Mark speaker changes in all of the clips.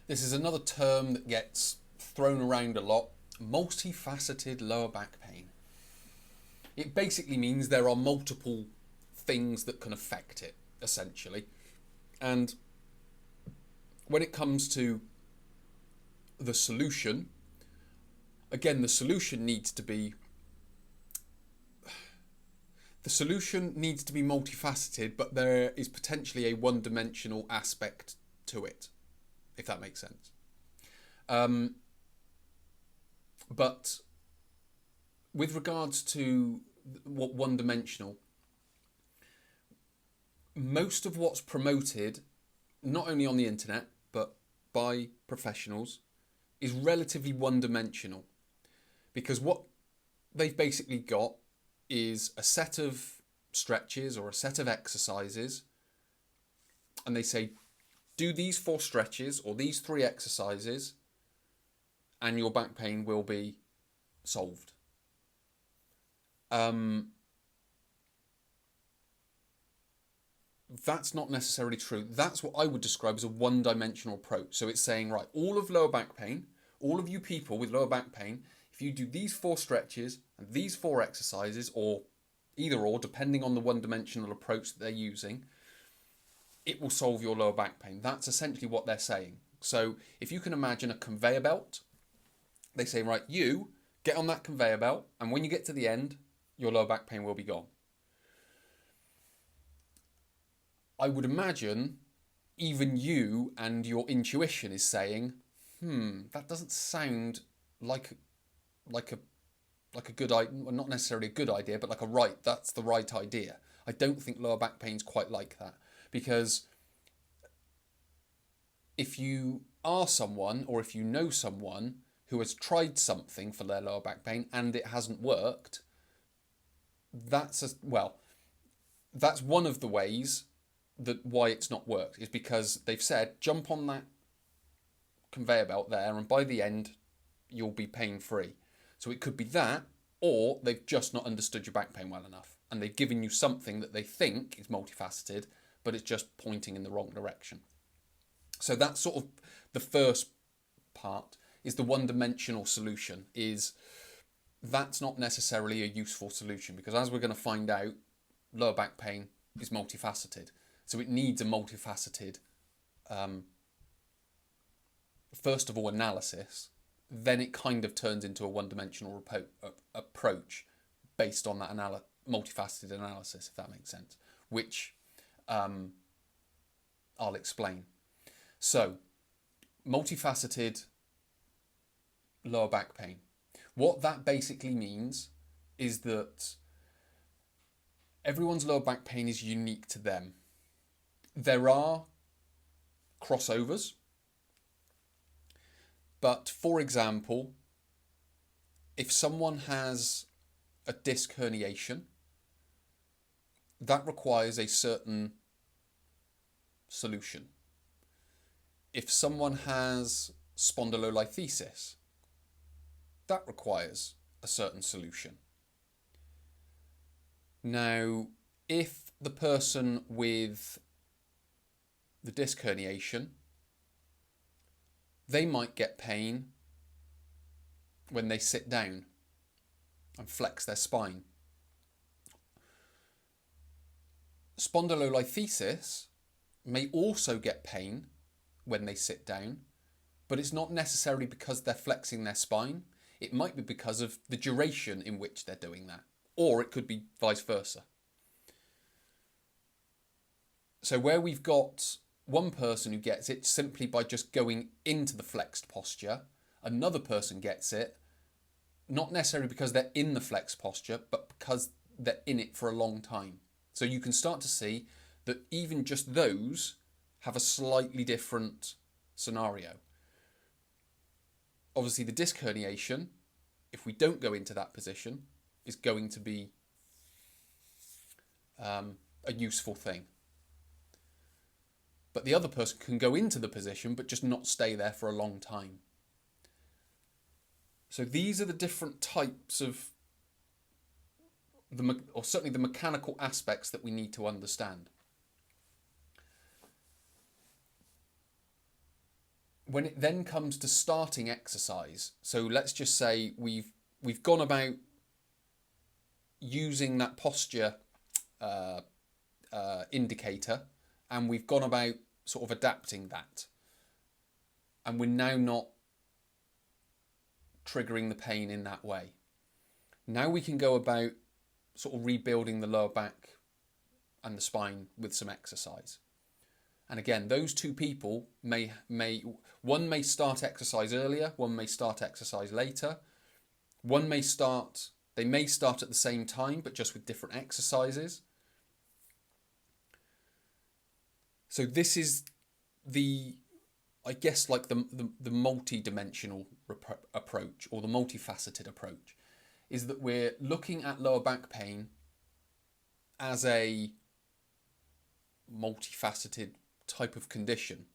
Speaker 1: This is another term that gets thrown around a lot. Multifaceted lower back pain. It basically means there are multiple things that can affect it, essentially. And when it comes to the solution, again, the solution needs to be multifaceted, but there is potentially a one-dimensional aspect to it, if that makes sense. But with regards to what one-dimensional, most of what's promoted, not only on the internet, but by professionals, is relatively one-dimensional. Because what they've basically got is a set of stretches or a set of exercises, and they say, do these 4 stretches or these 3 exercises, and your back pain will be solved. That's not necessarily true. That's what I would describe as a one-dimensional approach. So it's saying, right, all of lower back pain, all of you people with lower back pain, if you do these 4 stretches and these 4 exercises, or either or, depending on the one-dimensional approach that they're using, it will solve your lower back pain. That's essentially what they're saying. So if you can imagine a conveyor belt, they say, right, you get on that conveyor belt, and when you get to the end, your lower back pain will be gone. I would imagine even you and your intuition is saying, that doesn't sound like a good idea, well, not necessarily a good idea, but that's the right idea. I don't think lower back pain's quite like that, because if you are someone, or if you know someone who has tried something for their lower back pain and it hasn't worked, that's one of the ways that why it's not worked, is because they've said, jump on that conveyor belt there, and by the end you'll be pain free. So it could be that, or they've just not understood your back pain well enough, and they've given you something that they think is multifaceted, but it's just pointing in the wrong direction. So that's sort of the first part, is the one-dimensional solution. Is that's not necessarily a useful solution, because as we're going to find out, lower back pain is multifaceted. So it needs a multifaceted, first of all, analysis. Then it kind of turns into a one-dimensional approach based on that multifaceted analysis, if that makes sense, which I'll explain. So, multifaceted lower back pain. What that basically means is that everyone's lower back pain is unique to them. There are crossovers, but for example, if someone has a disc herniation, that requires a certain solution. If someone has spondylolisthesis, that requires a certain solution. Now, if the person with the disc herniation, they might get pain when they sit down and flex their spine. Spondylolisthesis may also get pain when they sit down, but it's not necessarily because they're flexing their spine. It might be because of the duration in which they're doing that, or it could be vice versa. So where we've got one person who gets it simply by just going into the flexed posture, another person gets it not necessarily because they're in the flexed posture, but because they're in it for a long time. So you can start to see that even just those have a slightly different scenario. Obviously, the disc herniation, if we don't go into that position, is going to be a useful thing. But the other person can go into the position but just not stay there for a long time. So these are the different types of, or certainly the mechanical aspects that we need to understand. when it then comes to starting exercise, so let's just say we've gone about using that posture indicator, and we've gone about sort of adapting that, and we're now not triggering the pain in that way. Now we can go about sort of rebuilding the lower back and the spine with some exercise. And again, those two people one may start exercise earlier, one may start exercise later. They may start at the same time, but just with different exercises. So this is I guess like the multi-dimensional approach, or the multifaceted approach, is that we're looking at lower back pain as a multifaceted type of condition.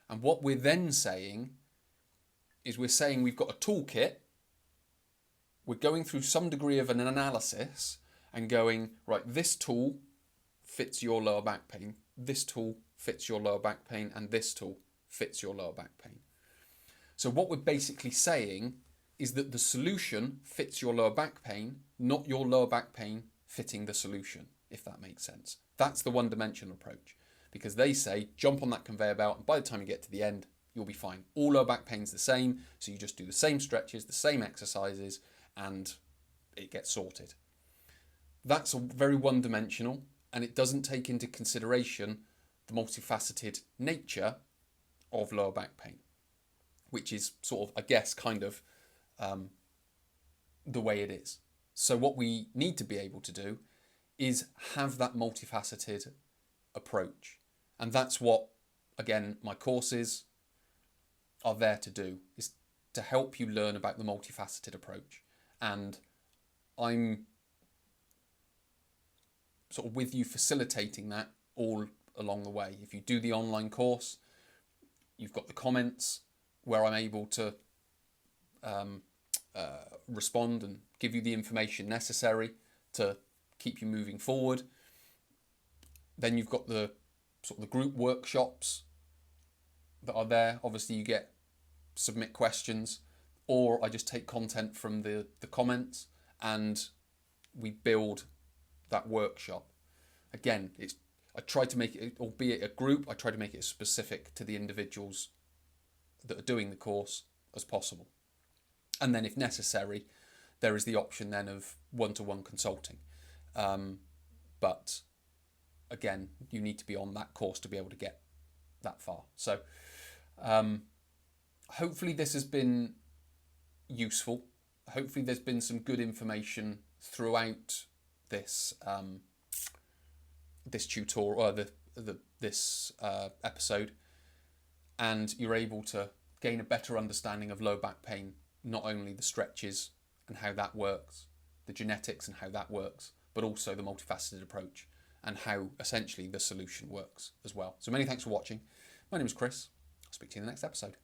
Speaker 1: And what we're then saying is we've got a toolkit, we're going through some degree of an analysis and going, right, this tool fits your lower back pain, this tool fits your lower back pain, and this tool fits your lower back pain. So what we're basically saying is that the solution fits your lower back pain, not your lower back pain fitting the solution, if that makes sense. That's the one-dimensional approach, because they say jump on that conveyor belt and by the time you get to the end, you'll be fine. All lower back pain's the same, so you just do the same stretches, the same exercises, and it gets sorted. That's very one-dimensional, and it doesn't take into consideration the multifaceted nature of lower back pain, which is sort of, I guess, kind of the way it is. So what we need to be able to do is have that multifaceted approach. And that's what, again, my courses are there to do, is to help you learn about the multifaceted approach. And I'm sort of with you facilitating that all along the way. If you do the online course, you've got the comments where I'm able to respond and give you the information necessary to keep you moving forward. Then you've got the sort of the group workshops that are there. Obviously you submit questions, or I just take content from the comments and we build that workshop. Again, I try to make it, albeit a group, I try to make it as specific to the individuals that are doing the course as possible. And then if necessary, there is the option then of one-to-one consulting. But again, you need to be on that course to be able to get that far. So hopefully this has been useful. Hopefully there's been some good information throughout this this tutorial, or this episode, and you're able to gain a better understanding of low back pain, not only the stretches and how that works, the genetics and how that works, but also the multifaceted approach and how essentially the solution works as well. So many thanks for watching. My name is Chris. I'll speak to you in the next episode.